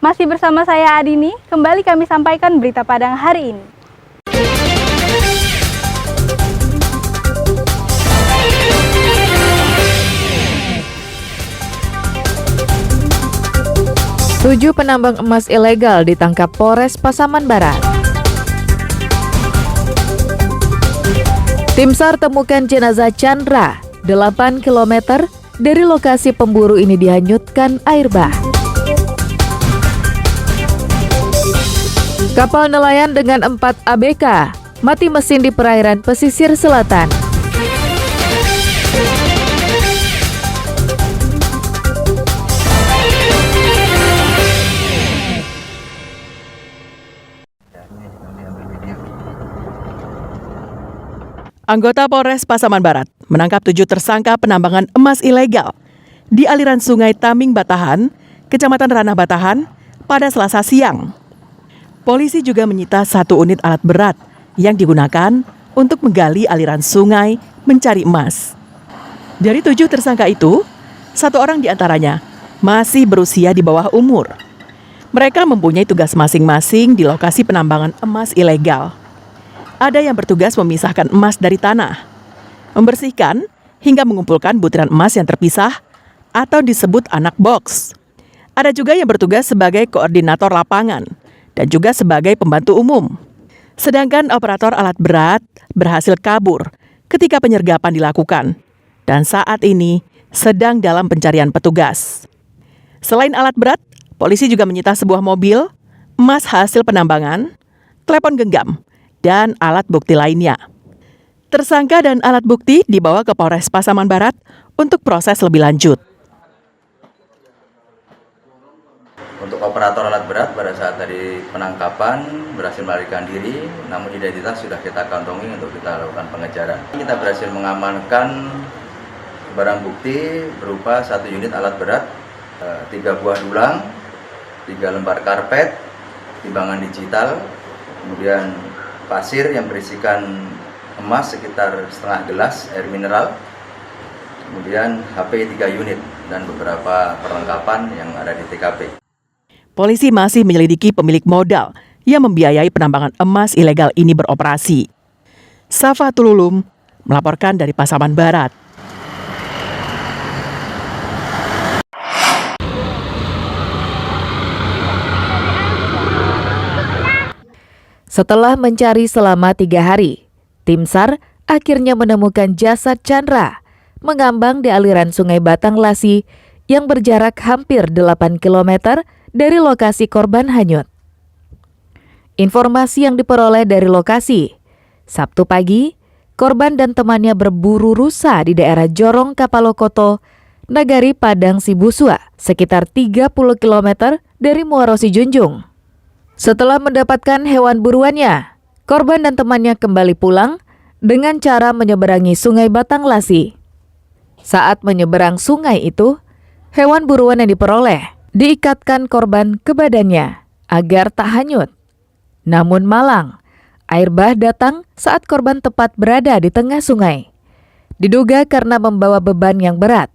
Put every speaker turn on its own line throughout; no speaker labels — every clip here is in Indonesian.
Masih bersama saya Adini, kembali kami sampaikan berita Padang hari ini.
Tujuh penambang emas ilegal ditangkap Polres Pasaman Barat. Tim SAR temukan jenazah Chandra 8 km dari lokasi pemburu ini dihanyutkan air bah. Kapal nelayan dengan 4 ABK mati mesin di perairan pesisir selatan.
Anggota Polres Pasaman Barat menangkap 7 tersangka penambangan emas ilegal di aliran Sungai Taming Batahan, Kecamatan Ranah Batahan, pada Selasa siang. Polisi juga menyita 1 unit alat berat yang digunakan untuk menggali aliran sungai mencari emas. Dari 7 tersangka itu, 1 orang diantaranya masih berusia di bawah umur. Mereka mempunyai tugas masing-masing di lokasi penambangan emas ilegal. Ada yang bertugas memisahkan emas dari tanah, membersihkan hingga mengumpulkan butiran emas yang terpisah atau disebut anak box. Ada juga yang bertugas sebagai koordinator lapangan dan juga sebagai pembantu umum. Sedangkan operator alat berat berhasil kabur ketika penyergapan dilakukan dan saat ini sedang dalam pencarian petugas. Selain alat berat, polisi juga menyita sebuah mobil, emas hasil penambangan, telepon genggam, dan alat bukti lainnya. Tersangka dan alat bukti dibawa ke Polres Pasaman Barat untuk proses lebih lanjut.
Untuk operator alat berat pada saat tadi penangkapan berhasil melarikan diri, namun identitas sudah kita kantongi untuk kita lakukan pengejaran. Kita berhasil mengamankan barang bukti berupa 1 unit alat berat, 3 buah dulang, 3 lembar karpet, timbangan digital, kemudian pasir yang berisikan emas sekitar setengah gelas air mineral, kemudian HP 3 unit, dan beberapa perlengkapan yang ada di TKP.
Polisi masih menyelidiki pemilik modal yang membiayai penambangan emas ilegal ini beroperasi. Safa Tululum melaporkan dari Pasaman Barat.
Setelah mencari selama 3 hari, tim SAR akhirnya menemukan jasad Chandra mengambang di aliran Sungai Batang Lasi yang berjarak hampir 8 km dari lokasi korban hanyut. Informasi yang diperoleh dari lokasi, Sabtu pagi, korban dan temannya berburu rusa di daerah Jorong Kapalokoto, Nagari Padang Sibusua, sekitar 30 km dari Muaro Sijunjung. Setelah mendapatkan hewan buruannya, korban dan temannya kembali pulang dengan cara menyeberangi Sungai Batang Lasi. Saat menyeberang sungai itu, hewan buruan yang diperoleh diikatkan korban ke badannya agar tak hanyut. Namun malang, air bah datang saat korban tepat berada di tengah sungai. Diduga karena membawa beban yang berat,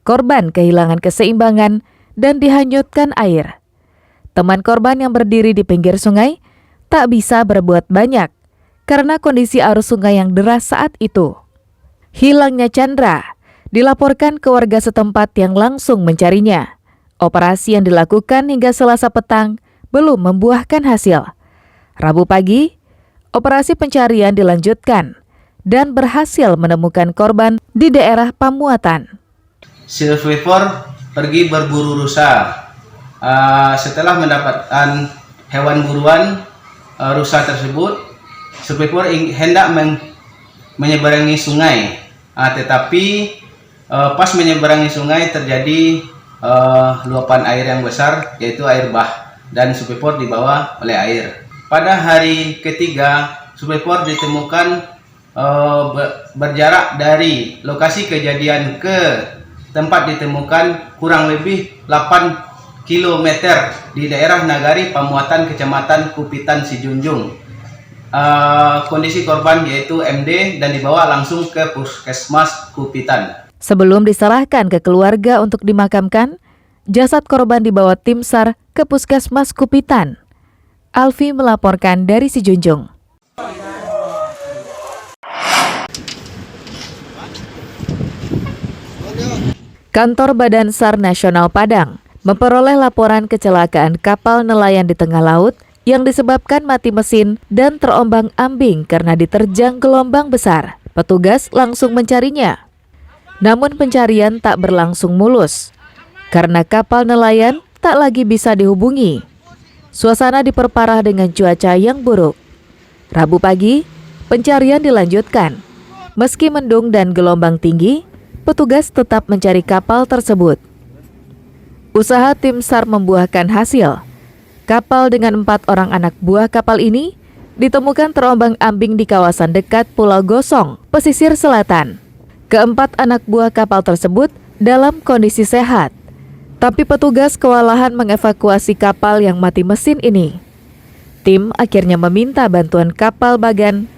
korban kehilangan keseimbangan dan dihanyutkan air. Teman korban yang berdiri di pinggir sungai tak bisa berbuat banyak karena kondisi arus sungai yang deras saat itu. Hilangnya Chandra dilaporkan ke warga setempat yang langsung mencarinya. Operasi yang dilakukan hingga Selasa petang belum membuahkan hasil. Rabu pagi, operasi pencarian dilanjutkan dan berhasil menemukan korban di daerah Pamuatan.
Survivor pergi berburu rusa. Setelah mendapatkan hewan buruan rusa tersebut, survivor hendak menyeberangi sungai. Tetapi pas menyeberangi sungai terjadi luapan air yang besar, yaitu air bah, dan survivor dibawa oleh air. Pada hari ketiga, survivor ditemukan berjarak dari lokasi kejadian ke tempat ditemukan kurang lebih 8 km di daerah Nagari Pamuatan, Kecamatan Kupitan Sijunjung. Kondisi korban yaitu MD dan dibawa langsung ke Puskesmas Kupitan.
Sebelum diserahkan ke keluarga untuk dimakamkan, jasad korban dibawa tim SAR ke Puskesmas Kupitan. Alfi melaporkan dari Sijunjung. Kantor Badan SAR Nasional Padang memperoleh laporan kecelakaan kapal nelayan di tengah laut yang disebabkan mati mesin dan terombang-ambing karena diterjang gelombang besar. Petugas langsung mencarinya. Namun pencarian tak berlangsung mulus karena kapal nelayan tak lagi bisa dihubungi. Suasana diperparah dengan cuaca yang buruk. Rabu pagi, pencarian dilanjutkan. Meski mendung dan gelombang tinggi, petugas tetap mencari kapal tersebut. Usaha tim SAR membuahkan hasil. Kapal dengan 4 orang anak buah kapal ini ditemukan terombang-ambing di kawasan dekat Pulau Gosong, pesisir selatan. Keempat anak buah kapal tersebut dalam kondisi sehat, tapi petugas kewalahan mengevakuasi kapal yang mati mesin ini. Tim akhirnya meminta bantuan kapal Bagan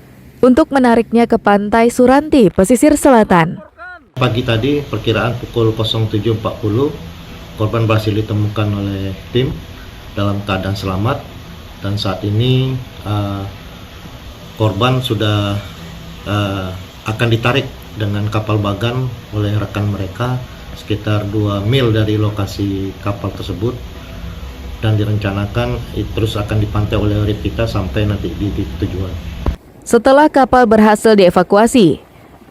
untuk menariknya ke pantai Suranti, pesisir selatan.
Pagi tadi perkiraan pukul 07.40 korban berhasil ditemukan oleh tim dalam keadaan selamat, dan saat ini korban sudah akan ditarik dengan kapal Bagan oleh rekan mereka sekitar 2 mil dari lokasi kapal tersebut, dan direncanakan terus akan dipantau oleh Ripita sampai nanti di tujuan.
Setelah kapal berhasil dievakuasi,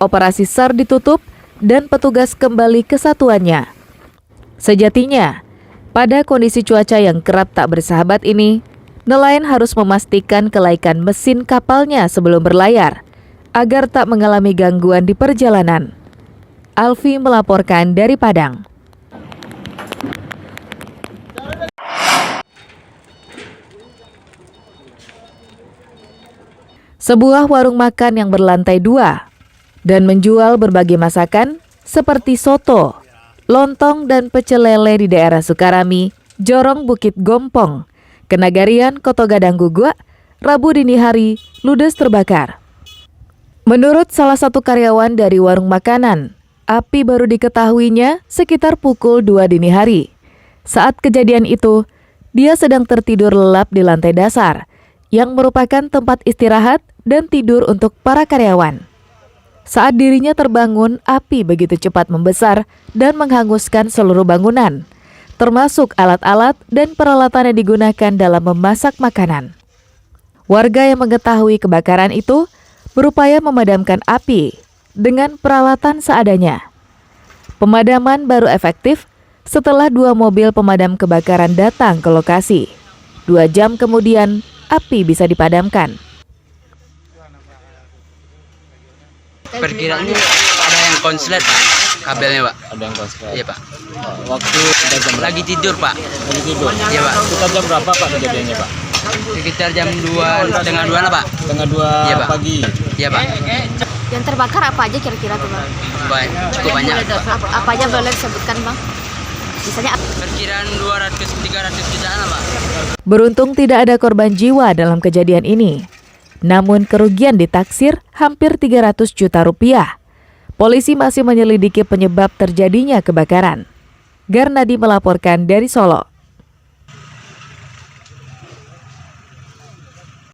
operasi SAR ditutup dan petugas kembali ke satuannya. Sejatinya, pada kondisi cuaca yang kerap tak bersahabat ini, nelayan harus memastikan kelaikan mesin kapalnya sebelum berlayar, agar tak mengalami gangguan di perjalanan. Alfi melaporkan dari Padang. Sebuah warung makan yang berlantai 2 dan menjual berbagai masakan seperti soto, lontong dan pecel lele di daerah Sukarami, Jorong Bukit Gompong, Kenagarian Koto Gadang Gugua, Rabu dini hari ludes terbakar. Menurut salah satu karyawan dari warung makanan, api baru diketahuinya sekitar pukul 2 dini hari. Saat kejadian itu, dia sedang tertidur lelap di lantai dasar, yang merupakan tempat istirahat dan tidur untuk para karyawan. Saat dirinya terbangun, api begitu cepat membesar dan menghanguskan seluruh bangunan, termasuk alat-alat dan peralatan yang digunakan dalam memasak makanan. Warga yang mengetahui kebakaran itu berupaya memadamkan api dengan peralatan seadanya. Pemadaman baru efektif setelah 2 mobil pemadam kebakaran datang ke lokasi. 2 jam kemudian, api bisa dipadamkan.
Perkiraannya ada yang konslet, Pak. Kabelnya, Pak. Ada yang konslet. Iya, Pak. Waktu lagi tidur, Pak. Lagi tidur. Iya, Pak. Sekitar jam berapa, Pak, kejadiannya, Pak? Sekitar jam 2, setengah 2 lah, Pak. Setengah 2 iya, Pak. Pagi. Iya, Pak.
Yang terbakar apa aja kira-kira tuh, Bang?
Cukup banyak, Pak.
Apa aja boleh disebutkan, Bang? Misalnya
perkiraan 200-300 jutaan lah, Pak.
Beruntung tidak ada korban jiwa dalam kejadian ini. Namun kerugian ditaksir hampir 300 juta rupiah. Polisi masih menyelidiki penyebab terjadinya kebakaran. Garnadi melaporkan dari Solo.